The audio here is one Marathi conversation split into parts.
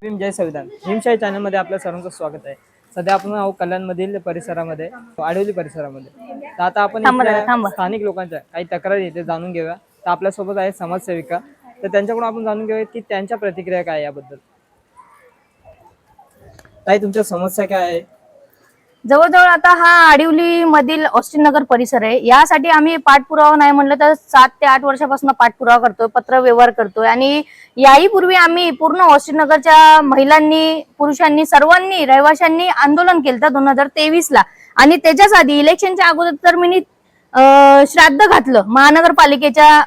जय संविधान भीमशाही चॅनलमध्ये आपल्या सर्वांचं स्वागत आहे। सध्या आपण आहोत कल्याणमधील परिसरामध्ये, आडिवली परिसरामध्ये। तर आता आपण इथल्या स्थानिक लोकांच्या काही तक्रारी येते जाणून घेऊया। तर आपल्यासोबत आहे समाजसेविका, तर त्यांच्याकडून आपण जाणून घेऊया की त्यांच्या प्रतिक्रिया काय याबद्दल। ताई, तुमच्या समस्या काय आहे? जवळजवळ आता हा आडिवली मधील ऑस्टिन नगर परिसर आहे। यासाठी आम्ही पाठपुरावा नाही म्हणलं तर 7 ते 8 वर्षापासून पाठपुरावा करतोय, पत्र व्यवहार करतोय। आणि याही पूर्वी आम्ही पूर्ण ऑस्टिन नगरच्या महिलांनी, पुरुषांनी, सर्वांनी, रहिवाशांनी आंदोलन केलं 2023 ला। आणि त्याच्याच आधी इलेक्शनच्या अगोदर तर मी श्राद्ध घातलं महानगरपालिकेच्या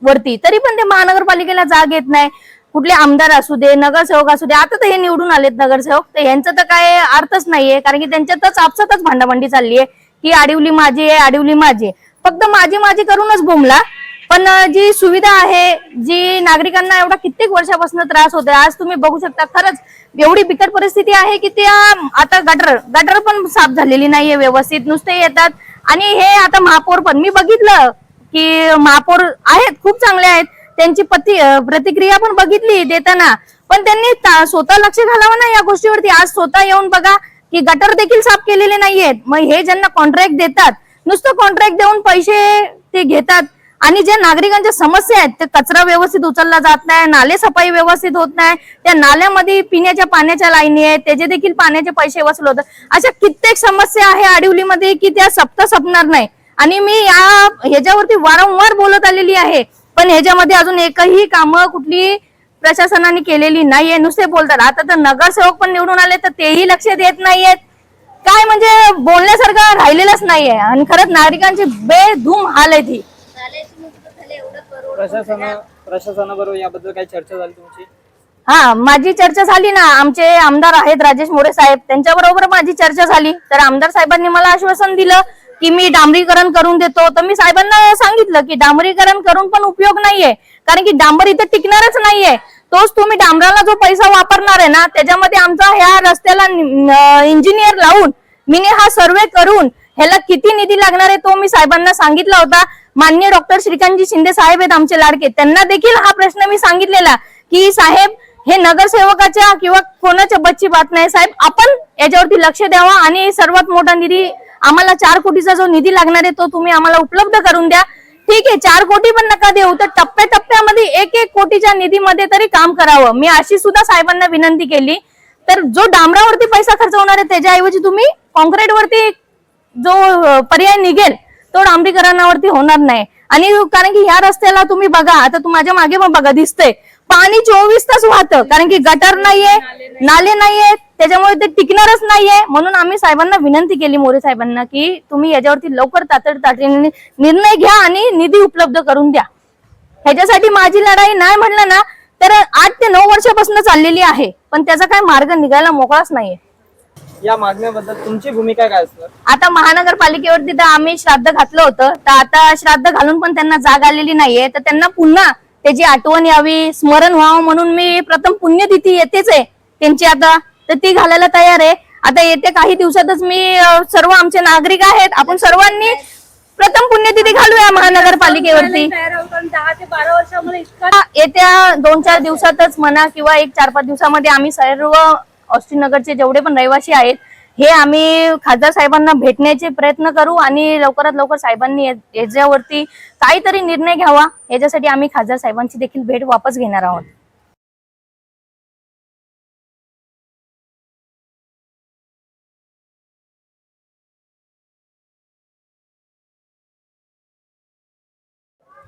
वरती, तरी पण ते महानगरपालिकेला जाग येत नाही। कुठले आमदार असू दे, नगरसेवक असू दे, आता तर हे निवडून आलेत नगरसेवक, तर यांचं तर काय अर्थच नाहीये, कारण की त्यांच्यातच आपसातच भांडाभांडी चालली आहे की आडिवली माझी आहे, आडिवली माझी आहे। फक्त माझी माझी करूनच बोंबला। पण जी सुविधा आहे, जी नागरिकांना एवढा कित्येक वर्षापासून त्रास होतोय, आज तुम्ही बघू शकता खरंच एवढी बिकट परिस्थिती आहे की त्या आता गटर पण साफ झालेली नाहीये व्यवस्थित, नुसते येतात। आणि हे आता महापौर पण मी बघितलं की महापौर आहेत, खूप चांगले आहेत, त्यांची प्रतिक्रिया पण बघितली देताना, पण त्यांनी स्वतः लक्ष घालावं ना या गोष्टीवरती। आज स्वतः येऊन बघा की गटर देखील साफ केलेले नाहीयेत। मग हे ज्यांना कॉन्ट्रॅक्ट देतात, नुसतं कॉन्ट्रॅक्ट देऊन पैसे ते घेतात। आणि जे नागरिकांच्या समस्या आहेत, ते कचरा व्यवस्थित उचलला जात नाही, नाले सफाई व्यवस्थित होत नाही, त्या नाल्यामध्ये पिण्याच्या पाण्याच्या लाईनी आहेत, त्याचे देखील पाण्याचे पैसे वसूल होतात। अशा कित्येक समस्या आहे आडिवलीमध्ये की त्या संपणार नाही। आणि मी ह्याच्यावरती वारंवार बोलत आलेली आहे, पण ह्याच्यामध्ये अजून एकही कामं कुठली प्रशासनाने केलेली नाहीये, नुसते बोलतात। आता तर नगरसेवक पण निवडून आले तर तेही लक्ष देत नाहीयेत, काय म्हणजे बोलण्यासारखं राहिलेलंच नाहीये। आणि खरंच नागरिकांची बेधूम हाल आहे ती। प्रशासनाबरोबर याबद्दल काही चर्चा झाली तुमची? हा, माझी चर्चा झाली ना, आमचे आमदार आहेत राजेश मोरे साहेब, त्यांच्याबरोबर माझी चर्चा झाली। तर आमदार साहेबांनी मला आश्वासन दिलं की मी डांबरीकरण करून देतो। तर मी साहेबांना सांगितलं की डांबरीकरण करून पण उपयोग नाहीये, कारण की डांबर इथे टिकणारच नाहीये। तोच तुम्ही डांबराला जो पैसा वापरणार आहे ना, त्याच्यामध्ये आमचा ह्या रस्त्याला इंजिनियर लावून मी हा सर्वे करून ह्याला किती निधी लागणार आहे तो मी साहेबांना सांगितला होता। माननीय डॉक्टर श्रीकांतजी शिंदे साहेब आहेत आमचे लाडके, त्यांना देखील हा प्रश्न मी सांगितलेला की साहेब, हे नगरसेवकाच्या किंवा कोणाच्या बच्ची बात नाही साहेब, आपण याच्यावरती लक्ष द्यावा आणि सर्वात मोठा निधी आम्हाला 4 कोटीचा जो निधी लागणार आहे तो तुम्ही आम्हाला उपलब्ध करून द्या। ठीक आहे, 4 कोटी पण नका देऊ, तर टप्प्याटप्प्यामध्ये 1-1 कोटीच्या निधीमध्ये तरी काम करावं, मी अशी सुद्धा साहेबांना विनंती केली। तर जो डांबरावरती पैसा खर्च होणार आहे त्याच्याऐवजी तुम्ही कॉन्क्रीटवरती जो पर्याय निघेल तो डांबरीकरणावरती होणार नाही। आणि कारण की ह्या रस्त्याला तुम्ही बघा, आता माझ्या मागे पण बघा दिसतंय, पाणी 24 तास वाहतं, कारण की गटर नाहीये, नाले नाहीये, त्याच्यामुळे ते टिकणारच नाहीये। म्हणून आम्ही साहेबांना विनंती केली, मोरे साहेबांना, की तुम्ही याच्यावरती लवकर तातडीने निर्णय घ्या आणि निधी उपलब्ध करून द्या। ह्याच्यासाठी माझी लढाई नाही म्हणलं ना तर 8 ते 9 वर्षापासून चाललेली आहे, पण त्याचा काय मार्ग निघायला मोकळाच नाहीये। या मागण्याबद्दल तुमची भूमिका काय असणार? आता महानगरपालिकेवरती तर आम्ही श्राद्ध घातलं होतं, तर आता श्राद्ध घालून पण त्यांना जाग आलेली नाहीये, तर त्यांना पुन्हा त्याची आठवण यावी, स्मरण व्हावं म्हणून मी प्रथम पुण्यतिथी येतेच आहे त्यांची आता, तर ती घालायला तयार आहे। आता येत्या काही दिवसातच मी सर्व आमचे नागरिक आहेत, आपण सर्वांनी प्रथम पुण्यतिथी घालूया महानगरपालिकेवरती। 10 ते 12 वर्षामध्ये येत्या 2-4 दिवसातच म्हणा किंवा 1-4-5 दिवसामध्ये आम्ही सर्व ऑस्टिन नगरचे जेवढे पण रहिवासी आहेत हे आम्ही खासदार साहेबांना भेटण्याचे प्रयत्न करू आणि लवकरात लवकर साहेबांनी याच्यावरती काहीतरी निर्णय घ्यावा, याच्यासाठी आम्ही खासदार साहेबांची देखील भेट वापस घेणार आहोत।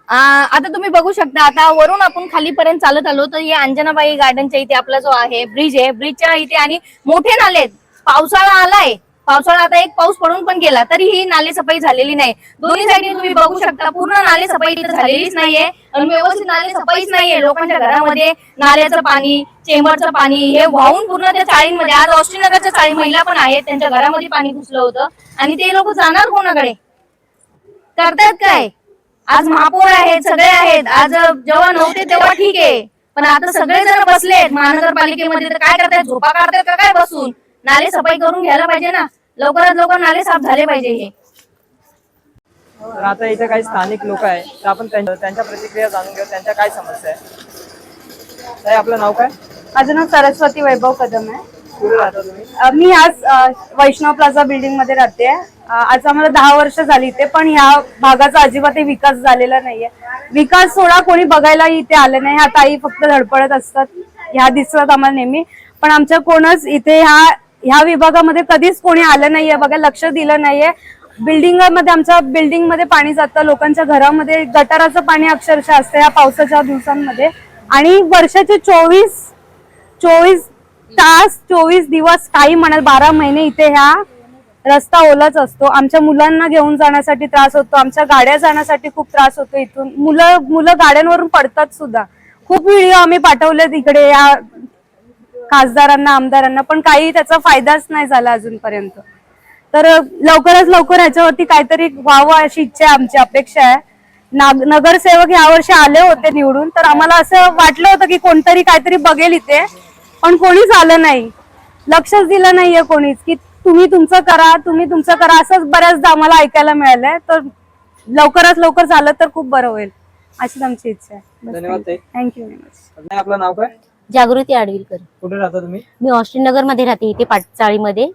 आता तुम्ही बघू शकता, आता वरून आपण खालीपर्यंत चालत आलो तर हे अंजनाबाई गार्डनच्या इथे आपला जो आहे ब्रिज आहे, ब्रिजच्या इथे आणि मोठे नाले, पावसाळा आलाय, पावसाळा आता एक पाऊस पडून पण गेला तरी ही नाले सफाई झालेली नाही। दोन्ही साईडने तुम्ही बघू शकता पूर्ण नाले सफाई इथे झालेलीच नाहीये आणि व्यवस्थित नाले सफाईच नाहीये। लोकांच्या घरामध्ये नाल्याचं पाणी, चेंबरचं पाणी हे वाहून पूर्ण त्या चाळींमध्ये, आज ऑस्टिन नगरच्या चाळी महिला पण आहेत, त्यांच्या घरामध्ये पाणी घुसलं होतं आणि ते लोक जाणार कोणाकडे, करतायत काय? आज महापौर आहेत, सगळे आहेत, आज जेव्हा नव्हते तेव्हा ठीक आहे, पण आता सगळेजण बसलेत महानगरपालिकेमध्ये, तर काय करतायत, झोपा काढतायत का काय बसून? नाले सफाई करून घ्यायला पाहिजे ना, लवकरात लवकर नाले साफ झाले पाहिजे हे। तर आता इथे काही स्थानिक लोक आहेत, तर आपण त्यांच्या प्रतिक्रिया जाणून घेऊ, त्यांच्या काय समस्या आहे। ताई, आपलं नाव काय? माझं नाव सरस्वती वैभव कदम आहे. कुठे राहता तुम्ही? मी आज वैष्णव प्लाझा बिल्डिंग मध्ये राहते. आज आम्हाला 10 वर्ष झाली इथे, पण ह्या भागाचा अजिबातही विकास झालेला नाहीये. विकास थोडा कोणी बघायला इथे आलं नाही. ह्या ताई फक्त धडपडत असतात, ह्या दिसतात आम्हाला नेहमी, पण आमच्या कोणच इथे ह्या विभागामध्ये कधीच कोणी आलं नाहीये, बघा लक्ष दिलं नाहीये. बिल्डिंगमध्ये आमच्या बिल्डिंगमध्ये पाणी जातं, लोकांच्या घरामध्ये गटाराचं पाणी अक्षरशः असतं या पावसाच्या दिवसांमध्ये. आणि वर्षाचे 24 तास 24 दिवस काही म्हणत 12 महिने इथे ह्या रस्ता ओलाच असतो. आमच्या मुलांना घेऊन जाण्यासाठी त्रास होतो, आमच्या गाड्या जाण्यासाठी खूप त्रास होतो. इथून मुलं गाड्यांवरून पडतात सुद्धा. खूप व्हिडिओ आम्ही पाठवले तिकडे या खासदारांना, आमदारांना, पण काही त्याचा फायदाच नाही झाला अजूनपर्यंत. तर लवकरात लवकर ह्याच्यावरती काहीतरी व्हावं अशी इच्छा आहे, आमची अपेक्षा आहे. नगरसेवक यावर्षी आले होते निवडून, तर आम्हाला असं वाटलं होतं की कोणतरी काहीतरी बघेल इथे, पण कोणीच आलं नाही, लक्षच दिलं नाहीये कोणीच, की तुम्ही तुमचं करा असंच बऱ्याचदा आम्हाला ऐकायला मिळालंय. तर लवकरात लवकर झालं तर खूप बरं होईल अशीच आमची इच्छा आहे. धन्यवाद ताई. Thank you very much. आपलं नाव काय? जागृती आडविलकर. कुठे राहता तुम्ही? मी ऑस्टिन नगर मध्ये राहते, इथे पाटचाळीमध्ये.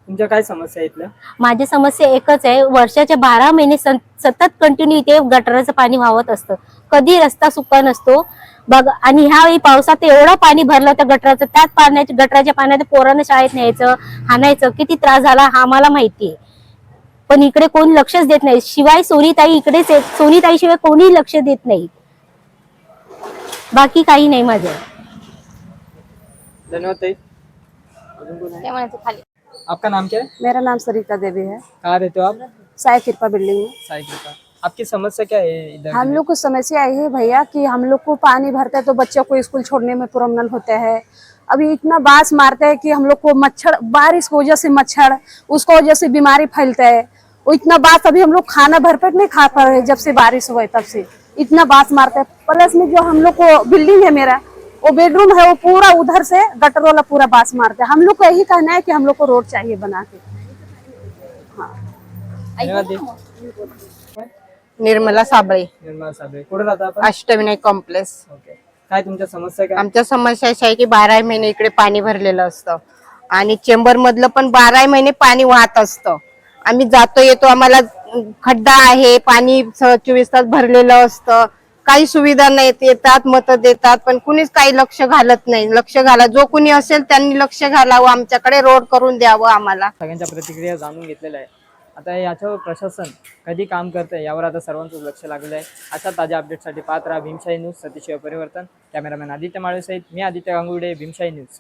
तुमच्या काय समस्या आहे इथल्या? माझी समस्या एकच आहे, वर्षाचे 12 महिने सतत कंटिन्यू इथे गटाराचं पाणी वाहत असतं, कधी रस्ता सुका नसतो बघ. आणि ह्यावेळी पावसात एवढं पाणी भरलं होतं गटराचं, त्यात गटराच्या पाण्यात पोरांना शाळेत न्यायचं, हाणायचं, किती त्रास झाला हा आम्हाला माहितीये. पण इकडे कोण लक्षच देत नाही. शिवाय सोनीताई इकडेच आहेत, सोनीताई शिवाय कोणी लक्ष देत नाही. बाकी काही नाही माझं. धन्यवाद ताई. अजून कोण आहे? ते म्हणायचं खाली. आपका नाम क्या है? मेरा नाम सरिता देवी है, कहाँ रहते हो आप? साई कृपा बिल्डिंग में. साइकिल का। आपकी समस्या क्या है इधर? हम लोग को समस्या यही है भैया कि हम लोग को पानी भरता है तो बच्चों को स्कूल छोड़ने में प्रॉब्लम होता है. अभी इतना बास मारता है कि हम लोग को मच्छर, बारिश की वजह से मच्छर, उसको वजह से बीमारी फैलता है. वो इतना बास, अभी हम लोग खाना भरपेट नहीं खा पा रहे जब से बारिश हुआ है, तब से इतना बास मारता है. प्लस में जो हम लोग को बिल्डिंग है, मेरा वो बेडरूम है, वो पूरा उधर से गटर वाला पूरा बास मारता है. हम लोग को यही कहना है कि हम लोग को रोड चाहिए बना के. धन्यवाद दी. निर्मला साबळे, निर्मला साबळे. कुठे राहता आपण? अष्टविनायक कॉम्प्लेक्स. ओके. काय तुमच्या समस्या काय? आमच्या समस्या अशा आहे की 12 महिने इकडे पाणी भरलेलं असतं आणि चेंबर मधलं पण 12 महिने पाणी वाहत असतं. आम्ही जातो येतो, आम्हाला खड्डा आहे, पाणी 24 तास भरलेलं असतं, काही सुविधा नाही. येतात, मत देतात, पण कुणीच काही लक्ष घालत नाही. लक्ष घाला, जो कुणी असेल त्यांनी लक्ष घालावं, आमच्याकडे रोड करून द्यावं आम्हाला. सगळ्यांच्या प्रतिक्रिया जाणून घेतलेल्या आहे. आता याच्यावर प्रशासन कधी काम करतंय यावर आता सर्वांचंच लक्ष लागलं आहे. अशा ताज्या अपडेटसाठी पाहत राहा भीमशाही न्यूज. सतीशिवाय परिवर्तन. कॅमेरामॅन आदित्य माळे सहित मी आदित्य गांगुर्डे, भीमशाही न्यूज.